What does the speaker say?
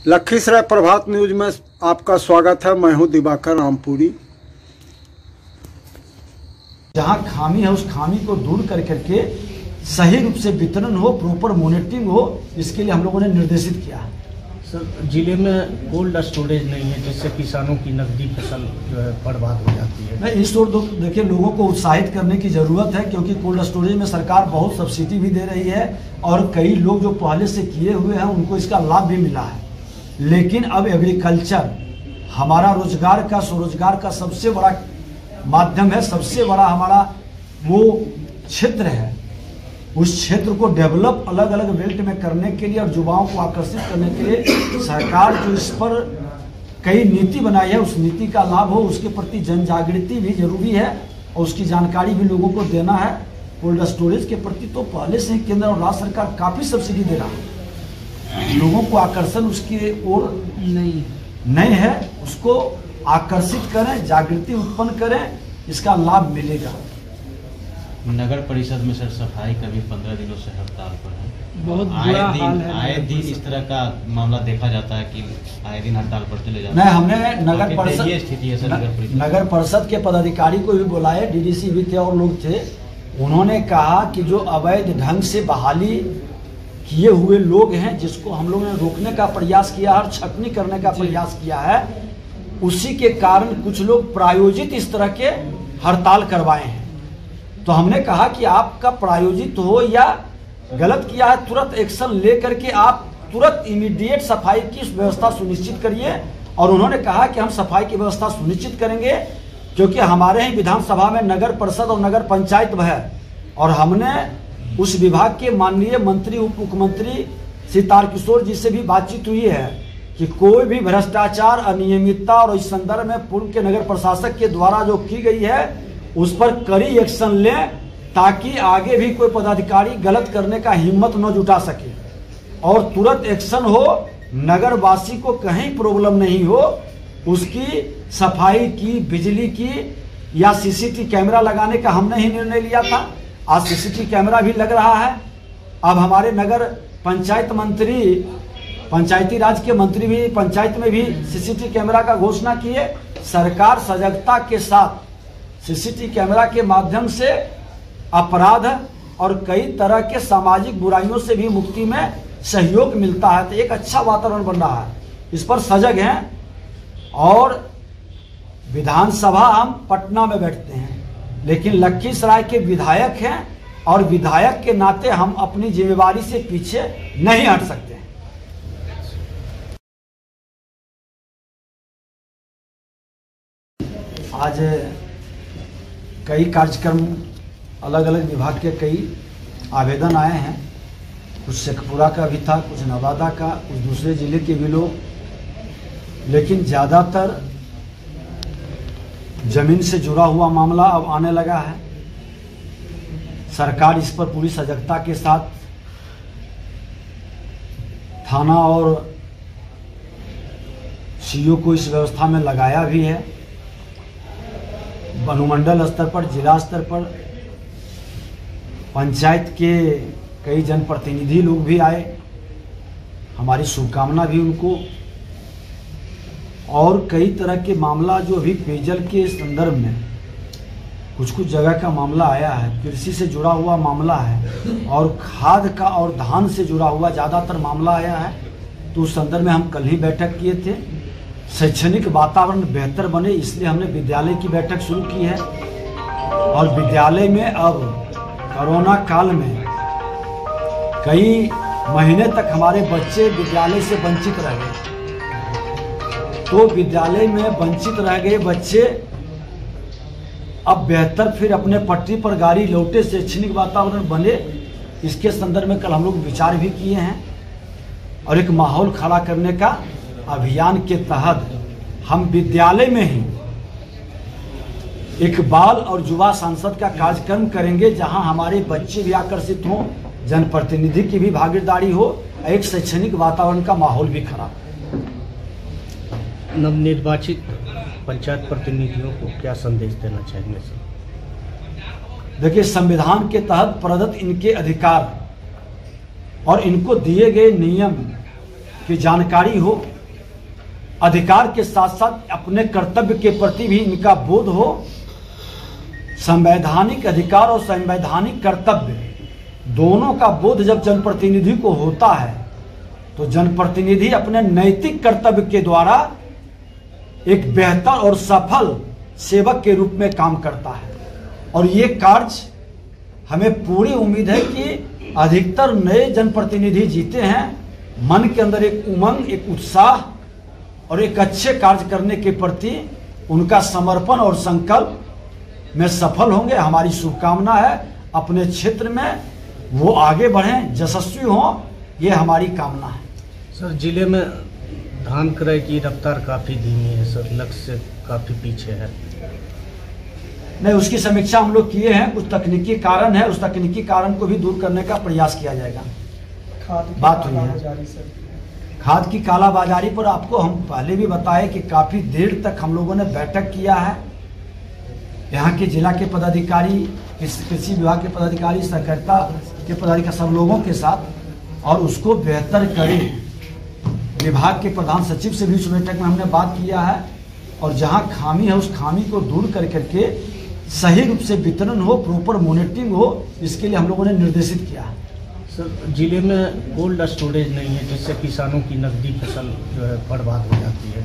लखीसराय प्रभात news में आपका स्वागत है। मैं हूं दिवाकर रामपुरी। जहां खामी है उस खामी को दूर कर करके सही रूप से वितरण हो, प्रॉपर मॉनिटरिंग हो, इसके लिए हम लोगों ने निर्देशित किया है। सर, जिले में कोल्ड स्टोरेज नहीं है जिससे किसानों की नकदी फसल जो है बर्बाद हो जाती है। नहीं, इस ओर देखिए लोगों को उत्साहित करने की ज़रूरत है, क्योंकि कोल्ड स्टोरेज में सरकार बहुत सब्सिडी भी दे रही है और कई लोग जो पहले से किए हुए हैं उनको इसका लाभ भी मिला है। लेकिन अब एग्रीकल्चर हमारा रोजगार का, स्वरोजगार का सबसे बड़ा माध्यम है, सबसे बड़ा हमारा वो क्षेत्र है। उस क्षेत्र को डेवलप अलग अलग बेल्ट में करने के लिए और युवाओं को आकर्षित करने के लिए सरकार जो इस पर कई नीति बनाई है, उस नीति का लाभ हो, उसके प्रति जन जागृति भी जरूरी है और उसकी जानकारी भी लोगों को देना है। कोल्ड स्टोरेज के प्रति तो पहले से ही केंद्र और राज्य सरकार काफ़ी सब्सिडी दे रहा है। लोगों को आकर्षण उसकी ओर नहीं है, उसको आकर्षित करें, जागृति उत्पन्न करें, इसका लाभ मिलेगा। नगर परिषद में सर सफाई का भी 15 दिनों से हड़ताल पर है। बहुत बुरा हाल है। आए दिन इस तरह का मामला देखा जाता है कि आए दिन हड़ताल पर चले जाते हैं। नहीं, हमने नगर परिषद, ये स्थिति है सर। नगर परिषद के पदाधिकारी को भी बुलाए, डीडीसी भी थे और लोग थे। उन्होंने कहा कि जो अवैध ढंग से बहाली किए हुए लोग हैं, जिसको हम लोगों ने रोकने का प्रयास किया है और छटनी करने का प्रयास किया है, उसी के कारण कुछ लोग प्रायोजित इस तरह के हड़ताल करवाए हैं। तो हमने कहा कि आपका प्रायोजित हो या गलत किया है, तुरंत एक्शन ले करके आप तुरंत इमीडिएट सफाई की व्यवस्था सुनिश्चित करिए। और उन्होंने कहा कि हम सफाई की व्यवस्था सुनिश्चित करेंगे, क्योंकि हमारे ही विधानसभा में नगर परिषद और नगर पंचायत है और हमने उस विभाग के माननीय मंत्री, उप मुख्यमंत्री श्री तारकिशोर जी से भी बातचीत हुई है कि कोई भी भ्रष्टाचार, अनियमितता और इस संदर्भ में पूर्व के नगर प्रशासक के द्वारा जो की गई है उस पर कड़ी एक्शन लें, ताकि आगे भी कोई पदाधिकारी गलत करने का हिम्मत न जुटा सके और तुरंत एक्शन हो, नगरवासी को कहीं प्रॉब्लम नहीं हो। उसकी सफाई की, बिजली की या सीसीटीवी कैमरा लगाने का हमने ही निर्णय लिया था। आज सीसीटीवी कैमरा भी लग रहा है। अब हमारे नगर पंचायत मंत्री, पंचायती राज के मंत्री भी पंचायत में भी सीसीटीवी कैमरा का घोषणा किए। सरकार सजगता के साथ सीसीटीवी कैमरा के माध्यम से अपराध और कई तरह के सामाजिक बुराइयों से भी मुक्ति में सहयोग मिलता है। तो एक अच्छा वातावरण बन रहा है, इस पर सजग हैं। और विधानसभा हम पटना में बैठते हैं, लेकिन लखीसराय के विधायक हैं और विधायक के नाते हम अपनी जिम्मेवारी से पीछे नहीं हट सकते हैं। आज कई कार्यक्रम अलग अलग विभाग के कई आवेदन आए हैं, कुछ शेखपुरा का भी था, कुछ नवादा का, कुछ दूसरे जिले के भी लोग, लेकिन ज़्यादातर जमीन से जुड़ा हुआ मामला अब आने लगा है। सरकार इस पर पूरी सजगता के साथ थाना और सीओ को इस व्यवस्था में लगाया भी है। अनुमंडल स्तर पर, जिला स्तर पर पंचायत के कई जनप्रतिनिधि लोग भी आए, हमारी शुभकामना भी उनको। और कई तरह के मामला जो अभी पेयजल के संदर्भ में कुछ कुछ जगह का मामला आया है, कृषि से जुड़ा हुआ मामला है और खाद का और धान से जुड़ा हुआ ज़्यादातर मामला आया है। तो उस संदर्भ में हम कल ही बैठक किए थे। शैक्षणिक वातावरण बेहतर बने, इसलिए हमने विद्यालय की बैठक शुरू की है। और विद्यालय में अब कोरोना काल में कई महीने तक हमारे बच्चे विद्यालय से वंचित रह गए। तो विद्यालय में वंचित रह गए बच्चे अब बेहतर फिर अपने पटरी पर गाड़ी लौटे, शैक्षणिक वातावरण बने, इसके संदर्भ में कल हम लोग विचार भी किए हैं। और एक माहौल खड़ा करने का अभियान के तहत हम विद्यालय में ही एक बाल और युवा सांसद का कार्यक्रम करेंगे, जहां हमारे बच्चे भी आकर्षित हों, जनप्रतिनिधि की भी भागीदारी हो, एक शैक्षणिक वातावरण का माहौल भी खड़ा। नवनिर्वाचित पंचायत प्रतिनिधियों को क्या संदेश देना चाहेंगे सर? देखिए, संविधान के तहत प्रदत्त इनके अधिकार और इनको दिए गए नियम की जानकारी हो, अधिकार के साथ साथ अपने कर्तव्य के प्रति भी इनका बोध हो। संवैधानिक अधिकार और संवैधानिक कर्तव्य दोनों का बोध जब जनप्रतिनिधि को होता है तो जनप्रतिनिधि अपने नैतिक कर्तव्य के द्वारा एक बेहतर और सफल सेवक के रूप में काम करता है। और ये कार्य हमें पूरी उम्मीद है कि अधिकतर नए जनप्रतिनिधि जीते हैं, मन के अंदर एक उमंग, एक उत्साह और एक अच्छे कार्य करने के प्रति उनका समर्पण और संकल्प में सफल होंगे। हमारी शुभकामना है अपने क्षेत्र में वो आगे बढ़ें, यशस्वी हों, ये हमारी कामना है। सर, जिले में धान क्रय की रफ्तार काफ़ी धीमी है सर, लक्ष्य से काफ़ी पीछे है। नहीं, उसकी समीक्षा हम लोग किए हैं। कुछ तकनीकी कारण है, उस तकनीकी कारण को भी दूर करने का प्रयास किया जाएगा। बात हुई है खाद की कालाबाजारी पर। आपको हम पहले भी बताए कि काफ़ी देर तक हम लोगों ने बैठक किया है यहाँ के जिला के पदाधिकारी, कृषि विभाग के पदाधिकारी, सहकारिता के पदाधिकारी, सब लोगों के साथ, और उसको बेहतर करें। विभाग के प्रधान सचिव से भी उस बैठक में हमने बात किया है और जहाँ खामी है उस खामी को दूर कर करके सही रूप से वितरण हो, प्रॉपर मॉनिटरिंग हो, इसके लिए हम लोगों ने निर्देशित किया है। सर, जिले में कोल्ड स्टोरेज नहीं है जिससे किसानों की नकदी फसल जो है बर्बाद हो जाती है।